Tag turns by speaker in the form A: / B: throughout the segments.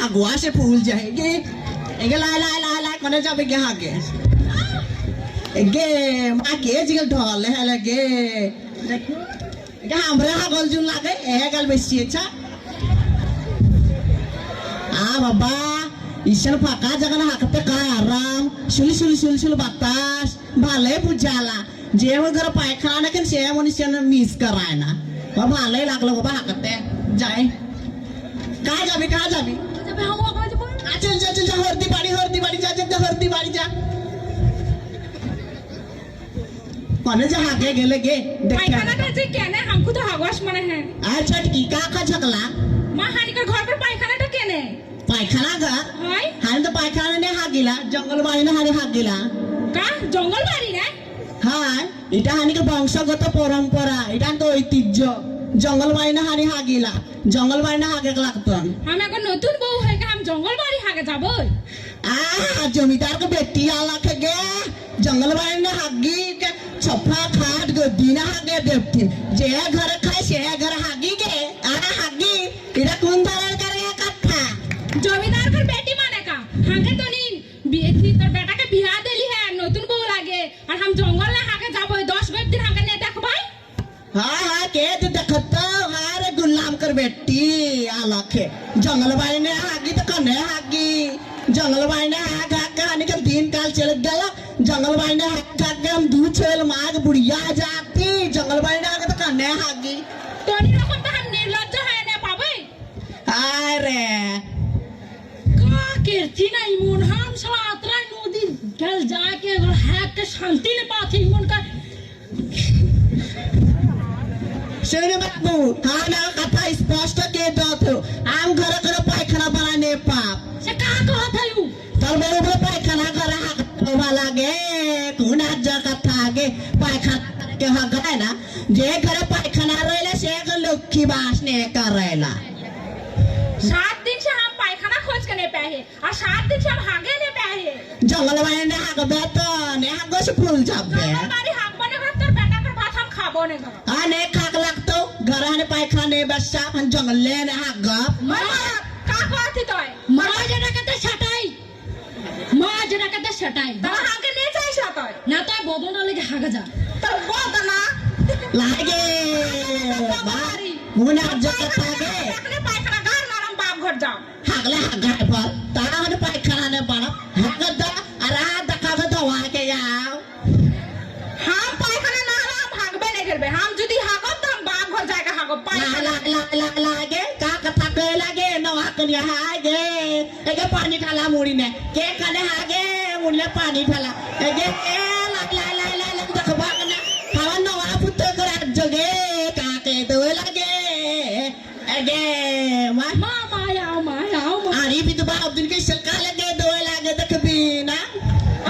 A: হাগুয়া সে ফুল যায় গে এগে লাই লাই লাই লাই কোনে যাবে গে হাগে গে মা কে জিগল ঢলে হেলে গে গে আমরা হাগল জুন লাগে এগাল বেশি আচ্ছা বাবা ইসেন ফাঁকা জায়গা না হাঁকতে কার আরাম শুলি শুলি শুলি শুলি বাতাস ভালোই বুঝালা যে ঘরে পায়খানা নাকেন সে মনীষেন মিস করায় না ভালোই লাগলো বাবা হাঁকতে যাই কাজ যাবি চল চল চল হরদি বাড়ি যা হরদি বাড়ি যা कोने जा हागे गेले गे
B: पायखाना का जे केने हमको तो हगवास मने है
A: अच्छा की का झगला
B: मां हानी का घर पर पायखाना तो केने
A: पायखाना घर
B: हाय
A: हान तो पायखाना ने हागिला जंगल बाड़ी ने हानी हागिला
B: का जंगल बाड़ी ना
A: हाय এটা হানি কে বংশগত পরম্পরা এটা তো ঐতিহ্য জঙ্গল বাড়ি না হানি হাগিলা জঙ্গল বাড়ি না হাগে লাগতো
B: हम এখন নতুন বউ হয়ে গে हम জঙ্গল বাড়ি হাগে যাব
A: जमीदार को बेटी आला के गे जंगल बाड़ी ने हागी के छप्पा खाट गद्दी ना हागे देवती जे घर खाए से घर हागी के हागी इरा कौन धारण करे कथा
B: जमींदार कर बेटी माने का हागे तो नहीं बेटी तो बेटा के बियाह देली है नতুন বউ লাগে और हम जंगल ना हागे जाबो 10 दिन हागे ने देखबाई
A: हाँ के तो देखता अरे गुलाम कर बेटी आला के जंगल बाड़ी ने हागी तो कने हागी जंगल बाड़ी ने हागा कहानी के दिन काल चल गया जंगल बाड़ी ने हागा के हम दूध छेल माग बुढ़िया जाती जंगल बाड़ी ने हागे तो कने हागी
B: तो नहीं रकम तो हम निर्लज्ज है ने पाबे
A: अरे
B: का कीर्ति ना इमोन हम साला अतरा नदी गल जाके अगर हैक के शांति ने पाथी इमोन का
A: सुनिए बाबू हाँ ना कथा स्पष्ट के दो आम घर घर पायखाना बनाने पाप
B: से का कहत है यू
A: तर बरोबर पायखाना घर हाकवा लागे कुणा जा कथा आगे पायखाना के हक है ना जे घर पायखाना रहेला से लक्ष्मी बास ने करेला
B: 7 दिन से हम पायखाना खोज करने पे है और 7 दिन से हम हागे ने पे है
A: जंगल वाले ने हाक बेता ने हाक से फूल जाबे
B: हमारी हाक बने घर तर बेटा कर भात हम खाबो ने घर
A: आने खाक लगतो घर ने पायखाना ने बसा हम जंगल ले ने हाक
B: मामा का कहती तो है मामा जना कहते छटाई मां जना कहते छटाई तो हागे ने जाई छटाई ना तो बोदो ना लगे हागा जा तो बोद ना
A: लागे बारी मुना जगत आगे
B: अपने पायखाना घर ना हम बाप घर जाओ
A: हागले हागा पर तारा ने पायखाना ने बना हागदा अरा दकावे तो वाके याव
B: हम पायखाना ना हम हागबे नहीं करबे हम जदी हागो तो हम बाप घर जाएगा हागो पायखाना
A: लागे का कथा के लागे न हाकनी हागे एगे पानी ढाला मुड़ी ने के कने हागे मुड़ले पानी ढाला एगे ए ला देखबा कने खावा न वा पुत करा जगे का के तो लागे एगे
B: मामा आओ
A: आरी भी तो बाप दिन के सरकार लगे दो लागे देखबी ना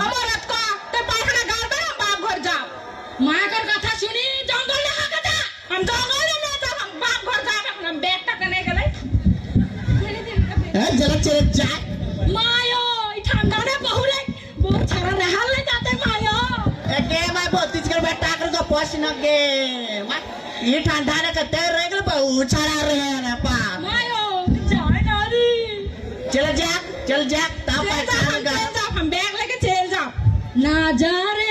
B: अमरत को ते पायखाना घर बे हम बाप घर जाओ मां कर कथा सुनी जंगल में हागा जा हम जंगल में जा हम बाप घर जाबे हम बेटा कने गेले
A: जरा चले जा
B: मायो ई ठंडा ने बहुरे बहुत सारा रहल ले जाते मायो
A: एगे मैं बहुत कर बेटा कर को पोछ न गे ये ठंडा ने कते रेगल बहुत सारा रहे ना पा
B: मायो जाए नारी
A: चल जा ता पायखाना गा
B: जा हम बैग लेके चल जाओ ना जा रे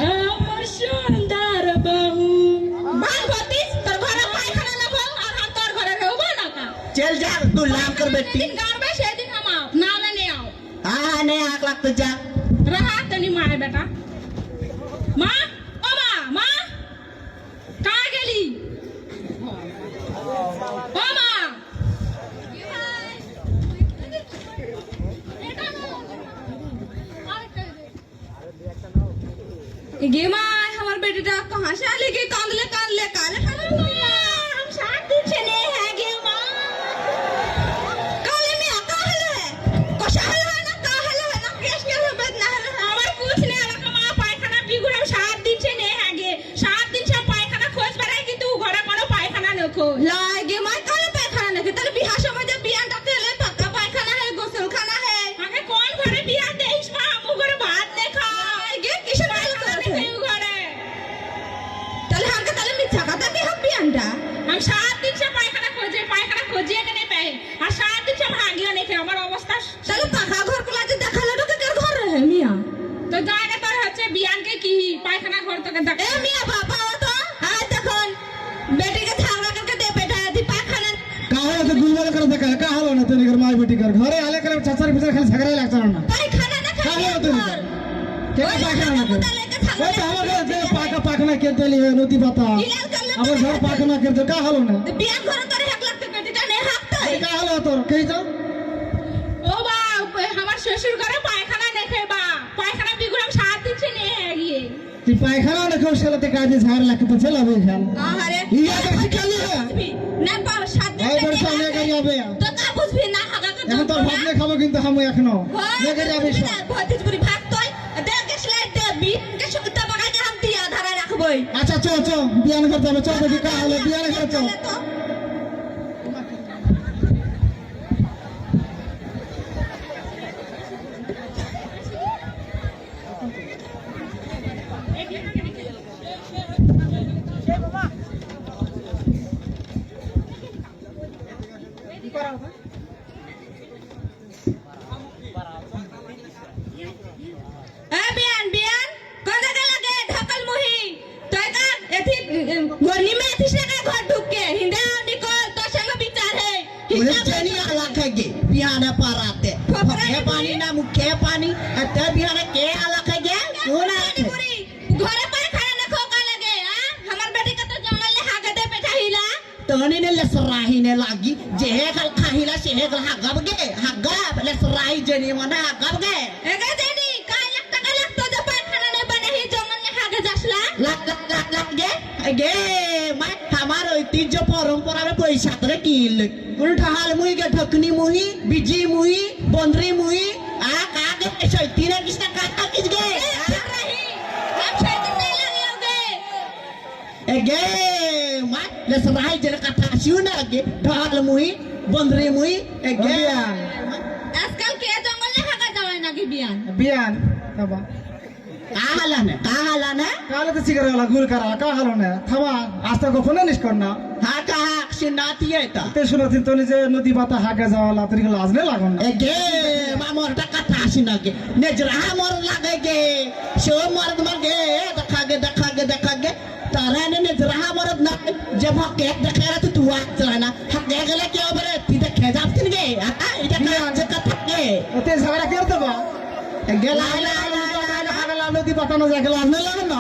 B: अमर सुंदर बहू बाल भतीज तोर घर पायखाना ना हो और हम तोर घर रहबो ना का
A: चल जा तू लाम कर बेटी
B: दिन घर में से दिन हम आओ ना लेने आओ
A: हां ने आग लग तो जा
B: रहा तनी मारे बेटा मां ओ मां कहां गेली ओ मां गे मां हमार बेटा कहां से आले के कांदले काले हम 7 दिन से नहीं है गे मां काले में का है कोशा है ना का है ना केस के बदला हमार कुछ नहीं आला का मां पायखाना बिगुड़ा 7 दिन से नहीं है गे 7 दिन से पायखाना खोज बराई कि तू घरे कोनो पायखाना न खो लागे मां काले पायखाना न के तेरे बियाह समय जब बियाह डॉक्टर ले पक्का पायखाना है गोसल खाना है आगे कौन घरे बियाह देइस मां हम घरे भात नहीं खा गे किशन वाला घरे तले हम के
C: तो गुलवाला कर देखा का हाल होना तो निकर माई बेटी कर घरे आले कर चाचार भीतर खाली झगड़ा लागता ना
B: पायखाना ना
C: का
B: खाली
C: हाल होता
B: घर।
C: के
B: ওই
C: पाखना ना
B: হাগা মুতা লেগে
C: ओए
B: থাকলে
C: तो हमारे घर पाका पाखना के देली है नदी बता
B: ইলাল করলে
C: আমার ঘর পাখনা के तो का हाल होना
B: বিয়ান ঘরে তোর 1 লাখ টাকা দিটা নে হাঁকতাই
C: का हाल हो तो कही जाओ
B: ও বা আমার শ্বশুর ঘরে পায়খানা দেখে বা পায়খানা বিগুড়াম 7 দিন সে নিয়ে গিয়ে
C: ती पायखाना ना को सेलते काजे झाड़ लाके तो चला बे ख्याल
B: আরে
C: ইয়া তো শিখালি है
B: না পা 7 দিন
C: এই বার সামনে করে যাবে
B: তো কা বুঝবি না হাগা কা
C: এখন তোর ভাবলে খাবো কিন্তু হামু এখনো লেগে যাবে সব
B: ভতিজ করে ভাত তুই দেখে স্লাইড দে বিকে সুতা বাগাকে হাত দিয়া ধরে রাখবই
C: আচ্ছা চো চো বিয়ান করতে হবে চো দেখি কা হলো বিয়ান করে চো
B: বিয়ান বিয়ান কোন জায়গা লাগে ঢাকাল মুহি তুই কা এথি গরনি মে এথিস না ঘর ঢুকে হিন্দা নিকল তোর সঙ্গে বিচার হে
A: उन्हें चनी आला खाएगे बिहाने पर आते फके पानी ना मुखे पानी अते बिहाने के आला खाएगे कौन आते
B: ঘরে পায়খানা না খোকা লাগে আমার বেটি কা তো জঙ্গল ले हागे दे बैठा हिला
A: तोनी ने लसराही ने लागी जेहे कल खाहिला सेहे कल हागब लसराही जनी मना हागब गे
B: এগে দেনি কাই লাখ টাকা লাগতো যে পায়খানা নে বনে হি জঙ্গল ले हागे जासला
A: लग गे गे मैं हमार ऐतिह्य परंपरा में पैसा करे किल उल्टा हाल मुही के ठकनी मुही बिजी मुही बंदरी मुही आ का के सैती ने किसना काटा किस गे
B: रही हम शैतान नहीं लगे
A: गे मैं लसराही जने काटा सिउ ना गे ढाल मुही बंदरी मुही गे
C: বিয়ান
B: आजकल के जंगल ले हागा जावे ना कि बियान
C: বিয়ান বাবা
A: का हाला ने
C: काले तो सिगर वाला गुल करा का हाल होना थवा आज तक फोन नहीं करना
A: हा का अक्षिनाती है ता
C: ते सुनो दिन तो निजे नदी बाता हागे जावाला तरी लाज नहीं लागन ना
A: गे मामोर टा कथा सिना गे नेजरा मोर लागे गे शो मर्द मर गे देखा गे तारा ने नेजरा मर्द ना जब हम केक देखा रहा तो तू आ चलाना हम गे गले क्या बरे ती देखे जापतिन गे इटा का कथा गे
C: ते झगड़ा कर दो बा
A: गे ला
C: हागे नदी बाता न जाके लाज नहीं लागन ना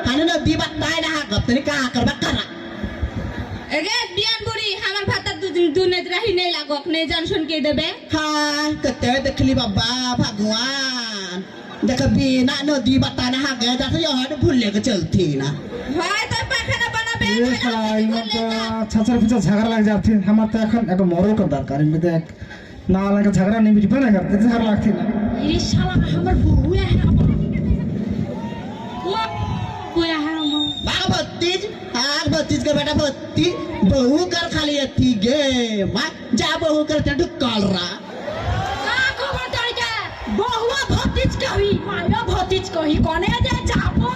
A: हाने नदी बताए ना गप्तनी का करबा करा
B: एगे बियान बुरी हमर भाता दू नजराही नहीं लागो अपने जान सुन के देबे
A: हाँ कते देखली बाबा भगवान देख बिना नदी बताना हा गया जाते यहाँ भूले के चलती ना
B: भाई तो पायखाना बनाबे
C: ये साला इमन तो छछर पिछे झगड़ा लग जाती हमार तो এখন एक मरो कर दरकार इन देख ना लगे झगड़ा नहीं मिट बने करते झगड़ा लगती ना
B: ये साला हमर बहुया है वो बुया है हम
A: बाग भतीज के बेटा भतीज बहू कर खाली अथी गे माँ जा बहू करते ढुकाल रहा
B: का को बताई के बहुआ भतीज कही माया भतीज कही कोने जा जाबो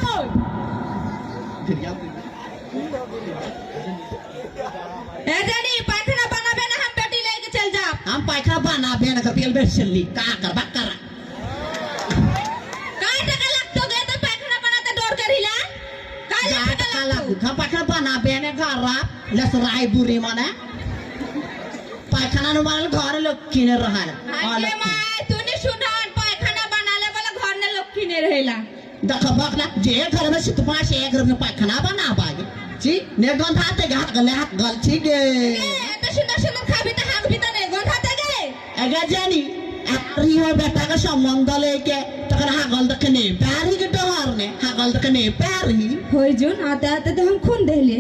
B: ए जानी पायखाना बनाबे ना हम बेटी लेके चल जा
A: हम पाइखा बना बेन का तेल बेचली का करबा करा
B: का टका लगतो गे तो पायखाना बनाते डोर करिला का
A: जा
B: टका
A: का
B: लगतो
A: लागू हम पाइखा बना बेन घरा लसराई बुरी माने पाइखाना नु माने घर लक्की ने रहा
B: आगे माय तूने सुनान पायखाना बनाले वाला घर ने लक्की ने रहेला
A: देख बकला जे घर में सितपा से एक घर में पाइखाना बना बागे जी ने गंधाते घाट गले हाथ गल छी गे
B: तो सुंदर खाबी तो हाथ भी तो नहीं गंधाते गे
A: अगर जानी अरी हो बेटा का संबंध लेके तकर हा गल दखने पैरी के डहर ने हा गल दखने पैरी
B: होई जुन आते आते तो हम खून देले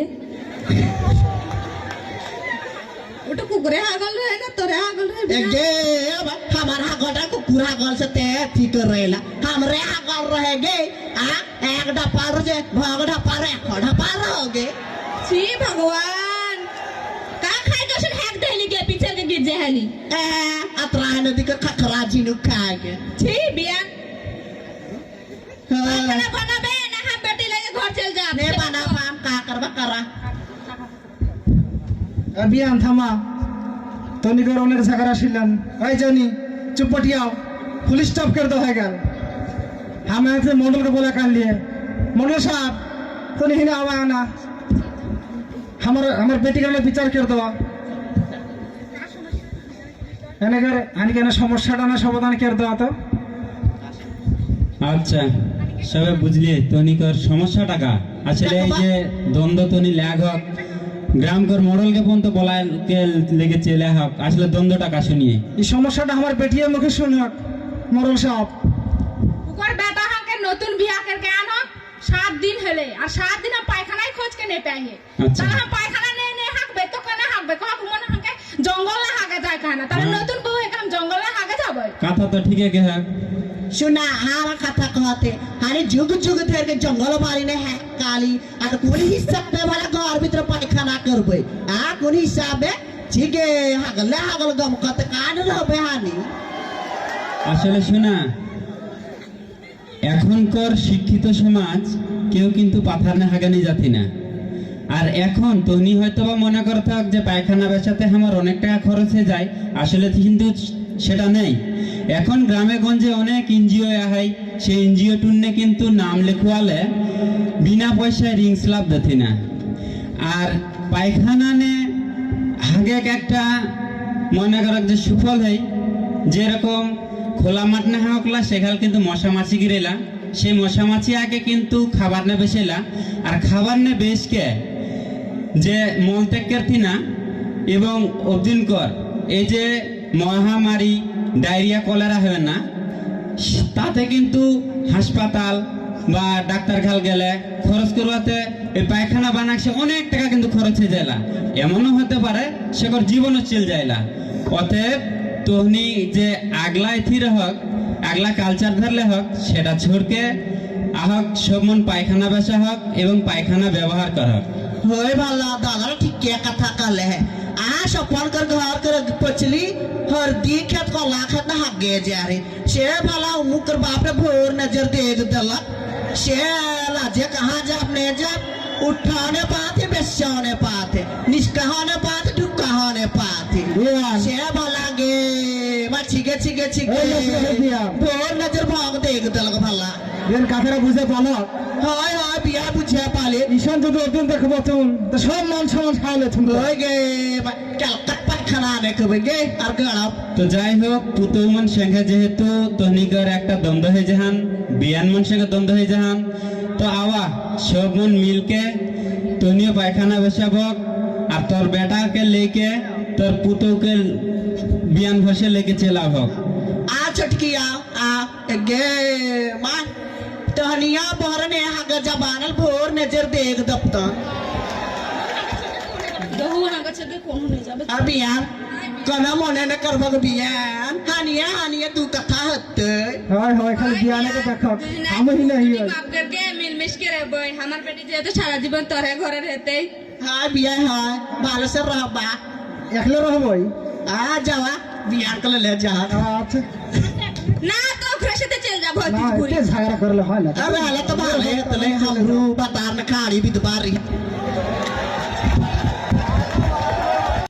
B: ओटा कुकुरे हागल रहे ना तोरे हागल रहे
A: गे हमारा गटा कुकुर गल से ते ठीक रहेला हमरे गल रहे गे आ एक डपार जे भग डपार एक डपार हो गे
B: छी भगवान का खाई के सुन हैक देली के पीछे के गिर जाहली
A: ए अतरा नदी का खखरा जिनु खाएगे
B: छी बियान खाना बनाबे ना हम बेटी लेके घर चल जा
A: ने बना काम का करबा करा
C: अभियान थमा तो निकर অনেক झगड़ा ছিলেন এই জানি চুপটিয়াও पुलिस स्टॉप कर दो है गल हम ऐसे मॉडल को बोला कान लिए मॉडल साहब तो नहीं ना आवा ना हमारे बेटी का विचार कर दो এনে করে আনি কেন সমস্যাটা না সমাধান করে দেওয়া তো
D: আচ্ছা সবে বুঝলি তনিকর সমস্যা টাকা আসলে এই যে দ্বন্দ্ব তনি ল্যাগ হক গ্রামকর মডেলকে পর্যন্ত বলায় লেগে চেলে হক আসলে দ্বন্দ্ব টাকা শুনিয়ে
C: এই সমস্যাটা আমার বেটির মুখে শুনে হোক মরল সাহেব
B: উকর বেটা হাকে নতুন বিয়াকের জ্ঞান হোক 7 দিন হলে আর 7 দিন পায়খানায় খোঁজ কে নে পাহে
D: আচ্ছা।
B: তাহলে পায়খানা নে হাকবে তো কেন হাকবে কক মনে হাকে জঙ্গলে হাগে যায় কেন তাহলে নতুন বউ একাম জঙ্গলে হাগে যাবে
D: কথা তো ঠিকই কে হক
A: सुना हमारा कथा कहते अरे जुग जुग थे के जंगल बारी ने है काली और कोन हिसाब पे वाला घर भीतर पायखाना करबे आ कोन हिसाब है ठीक है हगल गम कत कान रहबे हानि
D: আসলে শোনা এখনকার শিক্ষিত সমাজ কেউ কিন্তু পাথার হাগানি জাতি না আর এখন তুমি হয়তো বা মনে করে থাক যে পায়খানা বেচাতে আমার অনেক টাকা খরচ হয়ে যায় আসলে কিন্তু সেটা নেই এখন গ্রামে গঞ্জে অনেক এনজিও আহাই সেই এনজিও টুন্নে কিন্তু নাম লেখুয়ালে বিনা পয়সায় রিংস লাভ দিতি না আর পায়খানা নে হাগে একটা মনে কর যে সুফল হয় যেরকম খোলা মাঠ না হাঁকলা সেখানে কিন্তু মশা মাছি গিরেলা সেই মশা মাছি আগে কিন্তু খাবার নে বেসেলা আর খাবার নে বেশকে যে মলত্যাগ করতি না এবং অর্জুনকর এই যে মহামারী ডায়রিয়া কলেরা হবে না তাতে কিন্তু হাসপাতাল বা ডাক্তারখাল গেলে খরচ করবাতে এই পায়খানা বানাচ্ছে অনেক টাকা কিন্তু খরচ হয়ে যায়লা এমনও হতে পারে সেকর জীবনও চল যায়লা অতএব তোহনি যে আগলা এথির হক আগলা কালচার ধরলে হক সেটা ছড়কে আহক সব মন পায়খানা বেচা হক এবং পায়খানা ব্যবহার করা হক
A: होय भला दादा ठीक के कथा काले है आ सपन कर घर कर पचली हर दी खेत को लाखत ना हगे जारे से भला मुकर बाप रे भोर नजर देख दला से लाजे कहां जा अपने जा उठाने पाते बेचाने पाते निष्काहाने पाते ढुकाहाने पाते से भला गे छिगे छिगे छिगे भोर नजर भाग देख दला भला
C: এর কাছেরা বুঝে পালো
A: हाय हाय बिया बुझे पाले
C: ঈশান যদি ওদিন দেখবো তুমি তো সব মান সমান খাইলে তুমি
A: होय गे चल कट पायखाना ने कबे गे আর গড়াপ
D: তো যাই হোক পুতুমন সঙ্গে যেহেতু তনিকর একটা দ্বন্দ্ব হয়ে যাহান বিয়ান মন সঙ্গে দ্বন্দ্ব হয়ে যাহান তো আওয়া সব মন মিলকে তনিও পায়খানা বসাবক আর তোর বেটাকে লেকে তোর পুতুকে বিয়ান ভসে লেকে চেলাবক
A: आ छटकी आ गे मा तहनिया बहरने हग जबानल भोर नजर देख दप्ता
B: বহু হাগে ছেদে কোন হয়ে যাবে
A: अबियान कना मने न करबग बियान हानिया तू कथा हत्ते
C: হয় হয় খালি বিয়ানাকে দেখো আমি হি নাই হয়
B: বাপ करके मिलमिश के रहबे हमार बेटी जे तो सारा जीवन तोरे घरे रहते
A: हाय बिया हाय भालो से रहबा
C: একলে রহবই
A: आ जावा बियान कल ले जा
C: আচ্ছা
B: না তো ওখরে সাথে চল যাব
C: না
B: তুই
C: এতে ঝগড়া করলে হয় না
A: अबे हाले तो भाले तले हमरू बतार न खाड़ी भी दोबारी